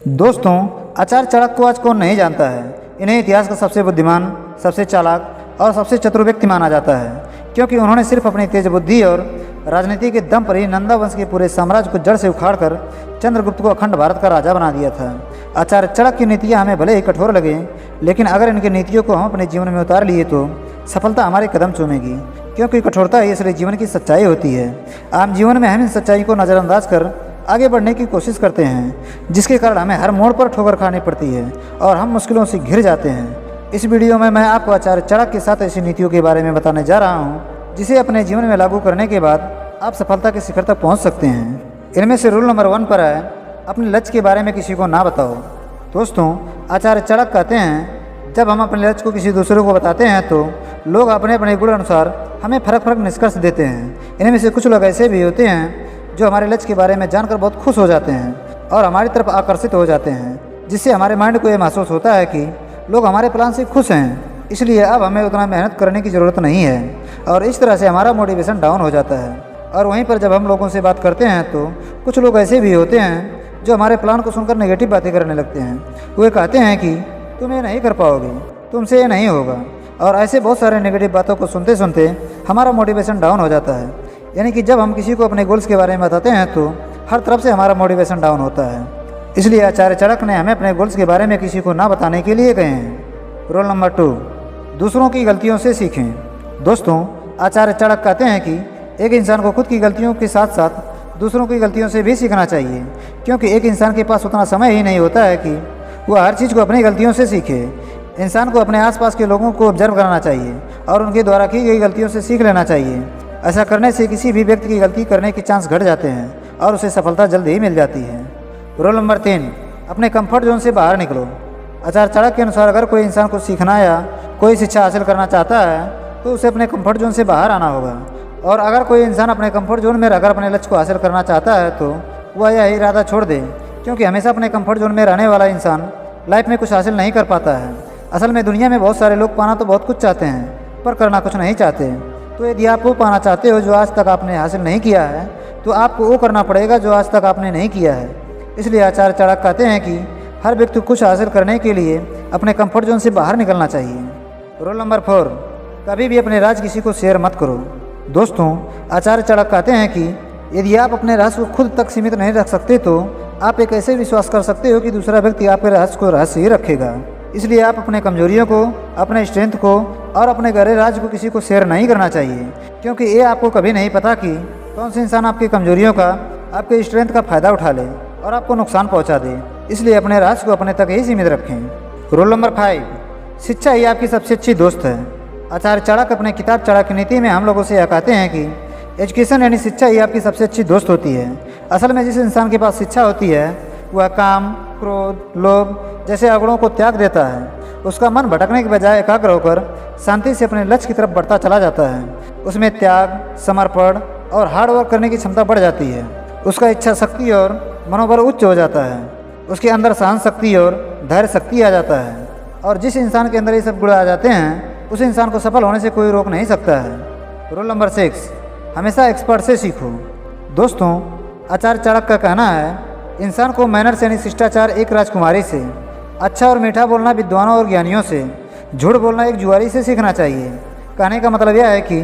दोस्तों, आचार्य चाणक्य को आज कौन नहीं जानता है। इन्हें इतिहास का सबसे बुद्धिमान, सबसे चालाक और सबसे चतुर व्यक्ति माना जाता है, क्योंकि उन्होंने सिर्फ अपनी तेज बुद्धि और राजनीति के दम पर ही नंदा वंश के पूरे साम्राज्य को जड़ से उखाड़कर चंद्रगुप्त को अखंड भारत का राजा बना दिया था। आचार्य चाणक्य की नीतियाँ हमें भले ही कठोर लगे, लेकिन अगर इनकी नीतियों को हम अपने जीवन में उतार लिए तो सफलता हमारे कदम चूमेगी, क्योंकि कठोरता ही असली जीवन की सच्चाई होती है। आम जीवन में हम इन सच्चाई को नज़रअंदाज कर आगे बढ़ने की कोशिश करते हैं, जिसके कारण हमें हर मोड़ पर ठोकर खानी पड़ती है और हम मुश्किलों से घिर जाते हैं। इस वीडियो में मैं आपको आचार्य चाणक्य के साथ ऐसी नीतियों के बारे में बताने जा रहा हूं, जिसे अपने जीवन में लागू करने के बाद आप सफलता के शिखर तक पहुंच सकते हैं। इनमें से रूल नंबर 1 पर है, अपने लक्ष्य के बारे में किसी को ना बताओ। दोस्तों, आचार्य चाणक्य कहते हैं, जब हम अपने लक्ष्य को किसी दूसरे को बताते हैं तो लोग अपने अपने गुण अनुसार हमें फर्क निष्कर्ष देते हैं। इनमें से कुछ लोग ऐसे भी होते हैं जो हमारे लक्ष्य के बारे में जानकर बहुत खुश हो जाते हैं और हमारी तरफ आकर्षित हो जाते हैं, जिससे हमारे माइंड को ये महसूस होता है कि लोग हमारे प्लान से खुश हैं, इसलिए अब हमें उतना मेहनत करने की ज़रूरत नहीं है, और इस तरह से हमारा मोटिवेशन डाउन हो जाता है। और वहीं पर जब हम लोगों से बात करते हैं तो कुछ लोग ऐसे भी होते हैं जो हमारे प्लान को सुनकर नेगेटिव बातें करने लगते हैं। वे कहते हैं कि तुम ये नहीं कर पाओगे, तुमसे ये नहीं होगा, और ऐसे बहुत सारे नेगेटिव बातों को सुनते सुनते हमारा मोटिवेशन डाउन हो जाता है। यानी कि जब हम किसी को अपने गोल्स के बारे में बताते हैं तो हर तरफ से हमारा मोटिवेशन डाउन होता है। इसलिए आचार्य चाणक्य ने हमें अपने गोल्स के बारे में किसी को ना बताने के लिए कहे हैं। रूल नंबर 2, दूसरों की गलतियों से सीखें। दोस्तों, आचार्य चाणक्य कहते हैं कि एक इंसान को खुद की गलतियों के साथ साथ दूसरों की गलतियों से भी सीखना चाहिए, क्योंकि एक इंसान के पास उतना समय ही नहीं होता है कि वह हर चीज़ को अपनी गलतियों से सीखे। इंसान को अपने आसपास के लोगों को ऑब्जर्व करना चाहिए और उनके द्वारा की गई गलतियों से सीख लेना चाहिए। ऐसा करने से किसी भी व्यक्ति की गलती करने के चांस घट जाते हैं और उसे सफलता जल्द ही मिल जाती है। रूल नंबर 3, अपने कंफर्ट जोन से बाहर निकलो। आचार्य चाणक्य के अनुसार अगर कोई इंसान को सीखना या कोई शिक्षा हासिल करना चाहता है तो उसे अपने कंफर्ट जोन से बाहर आना होगा, और अगर कोई इंसान अपने कंफर्ट जोन में रहकर अपने लक्ष्य को हासिल करना चाहता है तो वह यह इरादा छोड़ दे, क्योंकि हमेशा अपने कंफर्ट जोन में रहने वाला इंसान लाइफ में कुछ हासिल नहीं कर पाता है। असल में दुनिया में बहुत सारे लोग पाना तो बहुत कुछ चाहते हैं पर करना कुछ नहीं चाहते। तो यदि आप वो पाना चाहते हो जो आज तक आपने हासिल नहीं किया है तो आपको वो करना पड़ेगा जो आज तक आपने नहीं किया है। इसलिए आचार्य चाणक्य कहते हैं कि हर व्यक्ति को कुछ हासिल करने के लिए अपने कंफर्ट जोन से बाहर निकलना चाहिए। रूल नंबर 4, कभी भी अपने राज किसी को शेयर मत करो। दोस्तों, आचार्य चाणक्य कहते हैं कि यदि आप अपने रहस्य को खुद तक सीमित नहीं रख सकते तो आप एक ऐसे विश्वास कर सकते हो कि दूसरा व्यक्ति आपके रहस्य को रहस्य ही रखेगा। इसलिए आप अपने कमजोरियों को, अपने स्ट्रेंथ को और अपने गहरे राज को किसी को शेयर नहीं करना चाहिए, क्योंकि ये आपको कभी नहीं पता कि कौन से इंसान आपकी कमजोरियों का, आपके स्ट्रेंथ का फ़ायदा उठा ले और आपको नुकसान पहुंचा दे। इसलिए अपने राज को अपने तक ही सीमित रखें। रूल नंबर 5, शिक्षा ही आपकी सबसे अच्छी दोस्त है। आचार्य चाणक्य अपने किताब चाणक्य नीति में हम लोगों से यह कहते हैं कि एजुकेशन यानी शिक्षा ही आपकी सबसे अच्छी दोस्त होती है। असल में जिस इंसान के पास शिक्षा होती है वह काम, क्रोध, लोभ जैसे अवगुणों को त्याग देता है। उसका मन भटकने के बजाय एकाग्र होकर शांति से अपने लक्ष्य की तरफ बढ़ता चला जाता है। उसमें त्याग, समर्पण और हार्ड वर्क करने की क्षमता बढ़ जाती है। उसका इच्छा शक्ति और मनोबल उच्च हो जाता है। उसके अंदर सहन शक्ति और धैर्य शक्ति आ जाता है, और जिस इंसान के अंदर ये सब गुण आ जाते हैं उस इंसान को सफल होने से कोई रोक नहीं सकता है। रूल नंबर 6, हमेशा एक्सपर्ट से सीखो। दोस्तों, आचार्य चाणक्य का कहना है, इंसान को मैनर्स यानी शिष्टाचार एक राजकुमारी से, अच्छा और मीठा बोलना विद्वानों और ज्ञानियों से, झूठ बोलना एक जुआरी से सीखना चाहिए। कहने का मतलब यह है कि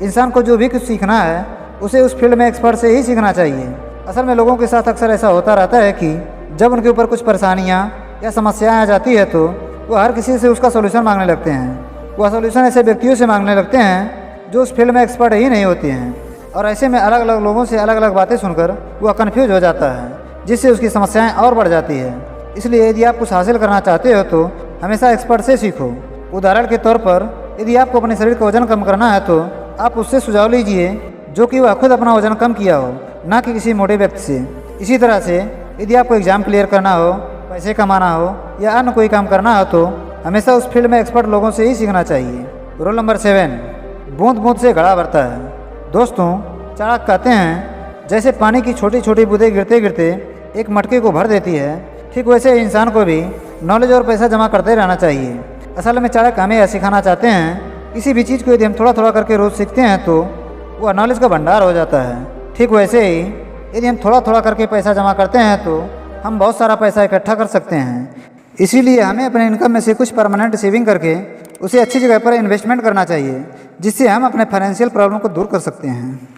इंसान को जो भी कुछ सीखना है उसे उस फील्ड में एक्सपर्ट से ही सीखना चाहिए। असल में लोगों के साथ अक्सर ऐसा होता रहता है कि जब उनके ऊपर कुछ परेशानियां या समस्याएं आ जाती है तो वो हर किसी से उसका सोल्यूशन मांगने लगते हैं। वह सोल्यूशन ऐसे व्यक्तियों से मांगने लगते हैं जो उस फील्ड में एक्सपर्ट ही नहीं होते हैं, और ऐसे में अलग अलग लोगों से अलग अलग बातें सुनकर वह कन्फ्यूज हो जाता है, जिससे उसकी समस्याएँ और बढ़ जाती है। इसलिए यदि आप कुछ हासिल करना चाहते हो तो हमेशा एक्सपर्ट से सीखो। उदाहरण के तौर पर यदि आपको अपने शरीर का वजन कम करना है तो आप उससे सुझाव लीजिए जो कि वह खुद अपना वजन कम किया हो, ना कि किसी मोटे व्यक्ति से। इसी तरह से यदि आपको एग्ज़ाम क्लियर करना हो, पैसे कमाना हो या अन्य कोई काम करना हो तो हमेशा उस फील्ड में एक्सपर्ट लोगों से ही सीखना चाहिए। रूल नंबर 7, बूंद बूंद से घड़ा भरता है। दोस्तों, चाणक्य कहते हैं, जैसे पानी की छोटी छोटी बूंदें गिरते गिरते एक मटके को भर देती है, ठीक वैसे इंसान को भी नॉलेज और पैसा जमा करते रहना चाहिए। असल में चाणक्य हमें यह सिखाना चाहते हैं, किसी भी चीज़ को यदि हम थोड़ा थोड़ा करके रोज़ सीखते हैं तो वह नॉलेज का भंडार हो जाता है। ठीक वैसे ही यदि हम थोड़ा थोड़ा करके पैसा जमा करते हैं तो हम बहुत सारा पैसा इकट्ठा कर सकते हैं। इसीलिए हमें अपने इनकम में से कुछ परमानेंट सेविंग करके उसे अच्छी जगह पर इन्वेस्टमेंट करना चाहिए, जिससे हम अपने फाइनेंशियल प्रॉब्लम को दूर कर सकते हैं।